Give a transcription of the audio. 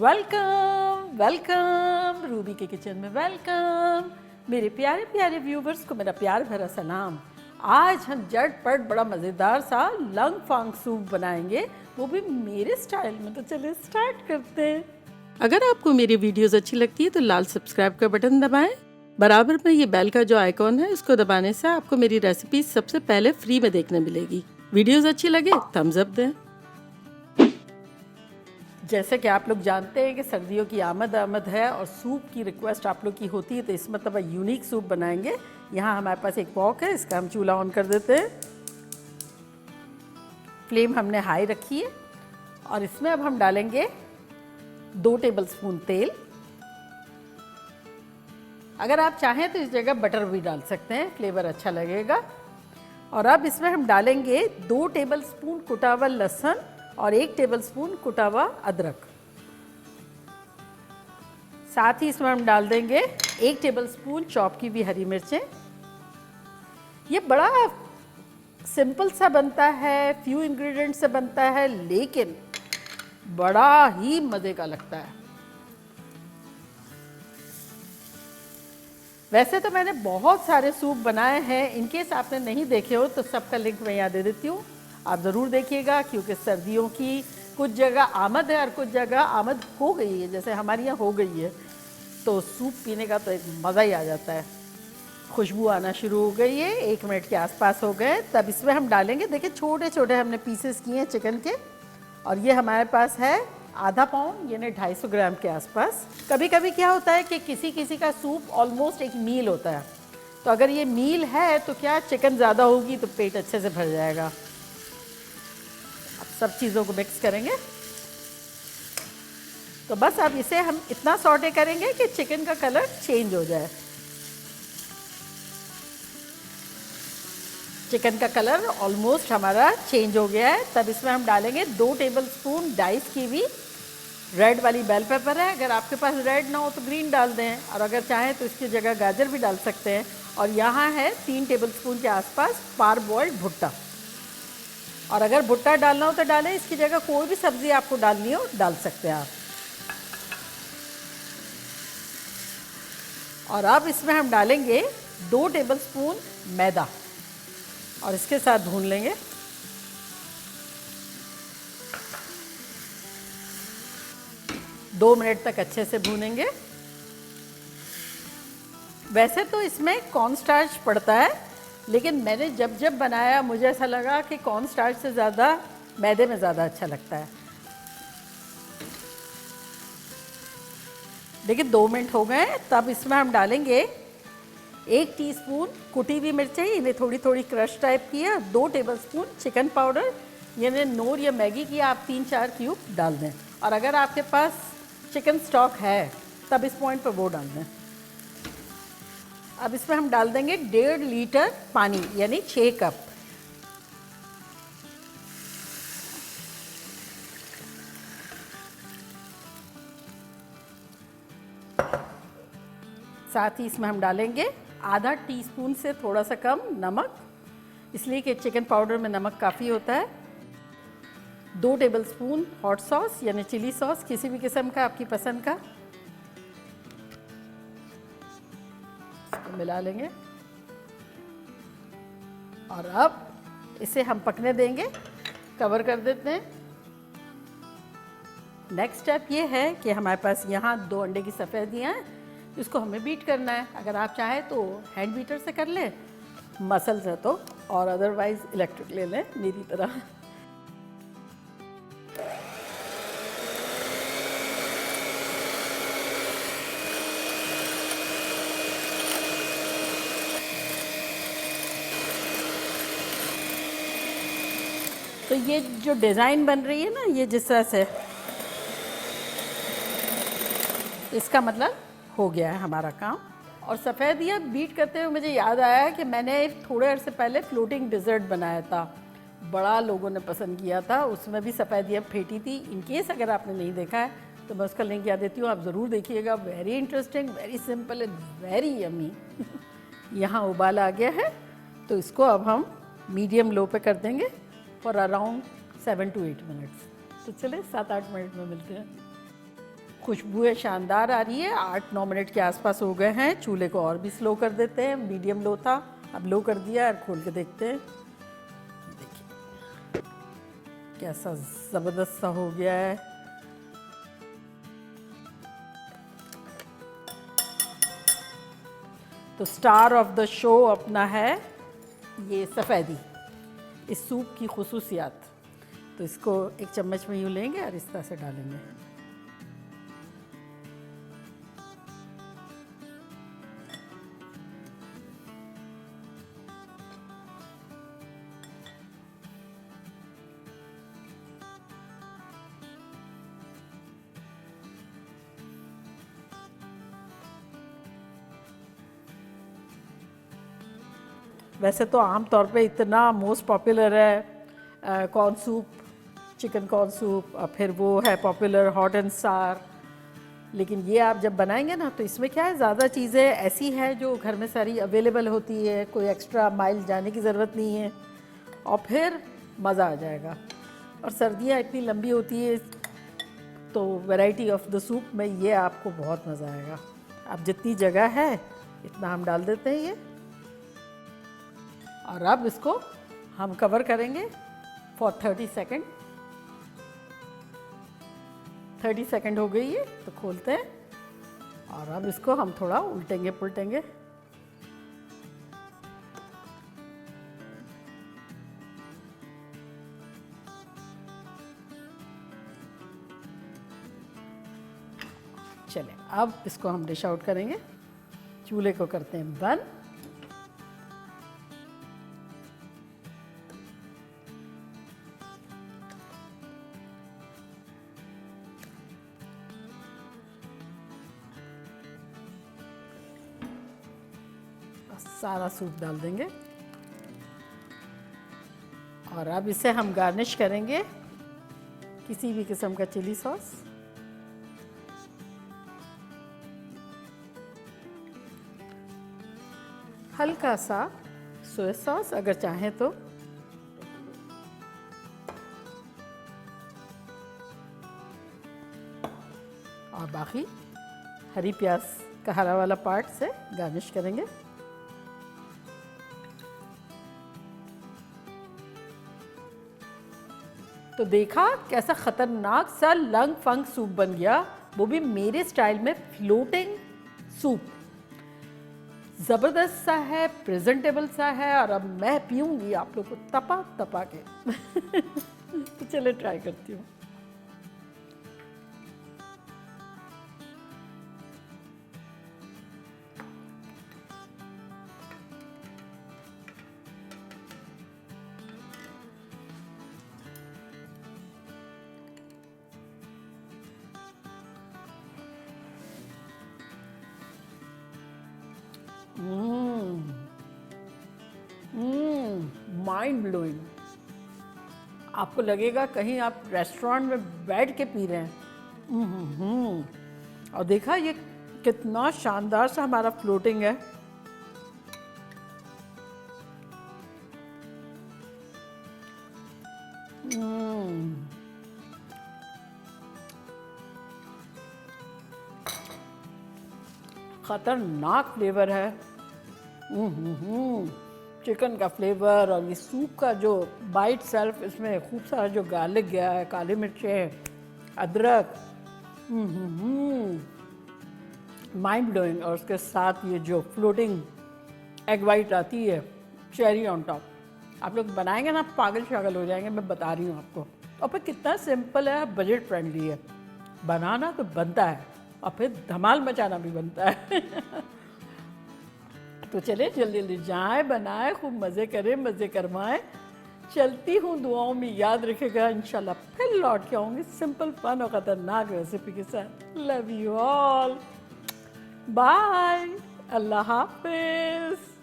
Welcome welcome Ruby के kitchen में welcome. मेरे प्यारे प्यारे व्यूवर्स को मेरा प्यार भरा सलाम। आज हम झटपट बड़ा मज़ेदार सा लंग फांग सूप बनाएंगे, वो भी मेरे स्टाइल में। तो चलिए स्टार्ट करते हैं। अगर आपको मेरी वीडियोस अच्छी लगती है तो लाल सब्सक्राइब का बटन दबाएं। बराबर में ये बेल का जो आइकॉन है इसको दबाने से आपको मेरी रेसिपी सबसे पहले फ्री में देखने मिलेगी। वीडियोस अच्छी लगे थम्स अप दें। जैसे कि आप लोग जानते हैं कि सर्दियों की आमद है और सूप की रिक्वेस्ट आप लोग की होती है, तो इस मतलब यूनिक सूप बनाएंगे। यहाँ हमारे पास एक वॉक है, इसका हम चूल्हा ऑन कर देते हैं। फ्लेम हमने हाई रखी है और इसमें अब हम डालेंगे 2 टेबलस्पून तेल। अगर आप चाहें तो इस जगह बटर भी डाल सकते हैं, फ्लेवर अच्छा लगेगा। और अब इसमें हम डालेंगे 2 टेबलस्पून कुटा हुआ लहसुन और 1 टेबलस्पून कुटा हुआ अदरक। साथ ही इसमें हम डाल देंगे 1 टेबलस्पून चॉप की हुई हरी मिर्चें। ये बड़ा सिंपल सा बनता है, फ्यू इंग्रेडिएंट से बनता है, लेकिन बड़ा ही मज़े का लगता है। वैसे तो मैंने बहुत सारे सूप बनाए हैं, इनकेस आपने नहीं देखे हो तो सबका लिंक मैं यहाँ दे देती हूँ, आप ज़रूर देखिएगा। क्योंकि सर्दियों की कुछ जगह आमद है और कुछ जगह आमद हो गई है, जैसे हमारे यहाँ हो गई है, तो सूप पीने का तो एक मज़ा ही आ जाता है। खुशबू आना शुरू हो गई है, 1 मिनट के आसपास हो गए। तब इसमें हम डालेंगे, देखिए छोटे छोटे हमने पीसेस किए हैं चिकन के, और ये हमारे पास है आधा पाउंड यानी 250 ग्राम के आसपास। कभी कभी क्या होता है कि किसी किसी का सूप ऑलमोस्ट एक मील होता है, तो अगर ये मील है तो क्या चिकन ज़्यादा होगी तो पेट अच्छे से भर जाएगा। अब सब चीज़ों को मिक्स करेंगे। तो बस अब इसे हम इतना सॉटे करेंगे कि चिकन का कलर चेंज हो जाए। चिकन का कलर ऑलमोस्ट हमारा चेंज हो गया है। तब इसमें हम डालेंगे 2 टेबलस्पून डाइस की हुई रेड वाली बेल पेपर है। अगर आपके पास रेड ना हो तो ग्रीन डाल दें, और अगर चाहें तो इसकी जगह गाजर भी डाल सकते हैं। और यहाँ है 3 टेबलस्पून के आसपास पार बॉइल्ड भुट्टा, और अगर भुट्टा डालना हो तो डालें, इसकी जगह कोई भी सब्ज़ी आपको डालनी हो डाल सकते हैं आप। और अब इसमें हम डालेंगे 2 टेबलस्पून मैदा और इसके साथ भून लेंगे। दो मिनट तक अच्छे से भूनेंगे। वैसे तो इसमें कॉर्नस्टार्च पड़ता है, लेकिन मैंने जब जब बनाया मुझे ऐसा लगा कि कॉर्नस्टार्च से ज़्यादा मैदे में ज़्यादा अच्छा लगता है। देखिए 2 मिनट हो गए। तब इसमें हम डालेंगे 1 टीस्पून कुटी हुई मिर्चें, इन्हें थोड़ी थोड़ी क्रश टाइप की है। 2 टेबलस्पून चिकन पाउडर, यानी नोर या मैगी की आप 3-4 क्यूब डाल दें। और अगर आपके पास चिकन स्टॉक है तब इस पॉइंट पर वो डाल दें। अब इसमें हम डाल देंगे 1.5 लीटर पानी, यानी 6 कप। साथ ही इसमें हम डालेंगे आधा टीस्पून से थोड़ा सा कम नमक, इसलिए कि चिकन पाउडर में नमक काफ़ी होता है। 2 टेबलस्पून हॉट सॉस यानी चिली सॉस, किसी भी किस्म का आपकी पसंद का, इसको मिला लेंगे। और अब इसे हम पकने देंगे, कवर कर देते हैं। नेक्स्ट स्टेप ये है कि हमारे पास यहाँ 2 अंडे की सफ़ेदियाँ हैं, इसको हमें बीट करना है। अगर आप चाहें तो हैंड बीटर से कर लें, मसल से तो, और अदरवाइज़ इलेक्ट्रिक ले लें मेरी तरह। तो ये जो डिज़ाइन बन रही है ना, ये जिस तरह से, इसका मतलब हो गया है हमारा काम। और सफ़ेदियाँ बीट करते हुए मुझे याद आया कि मैंने थोड़े अर्से पहले फ्लोटिंग डिज़र्ट बनाया था, बड़ा लोगों ने पसंद किया था। उसमें भी सफ़ेदियाँ फेंटी थी। इनकेस अगर आपने नहीं देखा है तो मैं उसका लिंक यहाँ देती हूँ, आप ज़रूर देखिएगा। Very interesting, very simple and very yummy. यहाँ उबाल आ गया है, तो इसको अब हम मीडियम लो पे कर देंगे फॉर अराउंड 7 to 8 मिनट्स। तो चले 7-8 मिनट में मिलते हैं। खुशबू शानदार आ रही है। 8-9 मिनट के आसपास हो गए हैं। चूल्हे को और भी स्लो कर देते हैं। मीडियम लो था, अब लो कर दिया और खोल के देखते हैं। देखिए कैसा ज़बरदस्त सा हो गया है। तो स्टार ऑफ द शो अपना है ये सफ़ेदी, इस सूप की खुसूसियात। तो इसको एक चम्मच में यूँ लेंगे और इस तरह से डालेंगे। वैसे तो आम तौर पे इतना मोस्ट पॉपुलर है corn soup, chicken corn soup, और फिर वो है पॉपुलर हॉट एंड सार। लेकिन ये आप जब बनाएंगे ना तो इसमें क्या है, ज़्यादा चीज़ें ऐसी हैं जो घर में सारी अवेलेबल होती है, कोई एक्स्ट्रा माइल जाने की ज़रूरत नहीं है, और फिर मज़ा आ जाएगा। और सर्दियाँ इतनी लंबी होती है तो वैरायटी ऑफ द सूप में ये आपको बहुत मज़ा आएगा। अब जितनी जगह है इतना हम डाल देते हैं ये, और अब इसको हम कवर करेंगे फॉर 30 सेकेंड। 30 सेकेंड हो गई है तो खोलते हैं, और अब इसको हम थोड़ा उल्टेंगे पुलटेंगे। चलें, अब इसको हम डिश आउट करेंगे। चूल्हे को करते हैं बंद। सारा सूप डाल देंगे, और अब इसे हम गार्निश करेंगे किसी भी किस्म का चिली सॉस। हल्का सा सोया सॉस अगर चाहें तो, और बाकी हरी प्याज का हरा वाला पार्ट से गार्निश करेंगे। तो देखा कैसा खतरनाक सा लंग फंग सूप बन गया, वो भी मेरे स्टाइल में फ्लोटिंग सूप। ज़बरदस्त सा है, प्रेजेंटेबल सा है, और अब मैं पीऊंगी आप लोग को तपा तपा के। तो चले ट्राई करती हूँ। Mind blowing. आपको लगेगा कहीं आप रेस्टोरेंट में बैठ के पी रहे हैं। और देखा ये कितना शानदार सा हमारा फ्लोटिंग है। खतरनाक फ्लेवर है। चिकन का फ्लेवर और ये सूप का जो बाइट सेल्फ, इसमें खूब सारा जो गार्लिक गया है, काली मिर्चें, अदरक, माइंड ब्लोइंग। और उसके साथ ये जो फ्लोटिंग एग वाइट आती है, चेरी ऑन टॉप। आप लोग बनाएंगे ना पागल शागल हो जाएंगे, मैं बता रही हूँ आपको। और फिर कितना सिंपल है, बजट फ्रेंडली है। बनाना तो बनता है और फिर धमाल मचाना भी बनता है। तो चले जल्दी जल्दी जाए, बनाए, खूब मज़े करें, मज़े करवाएं। चलती हूँ, दुआओं में याद रखेगा। इंशाल्लाह फिर लौट के आऊँगी सिंपल फन और ख़तरनाक रेसिपी के साथ। लव यू ऑल, बाय, अल्लाह हाफिज़।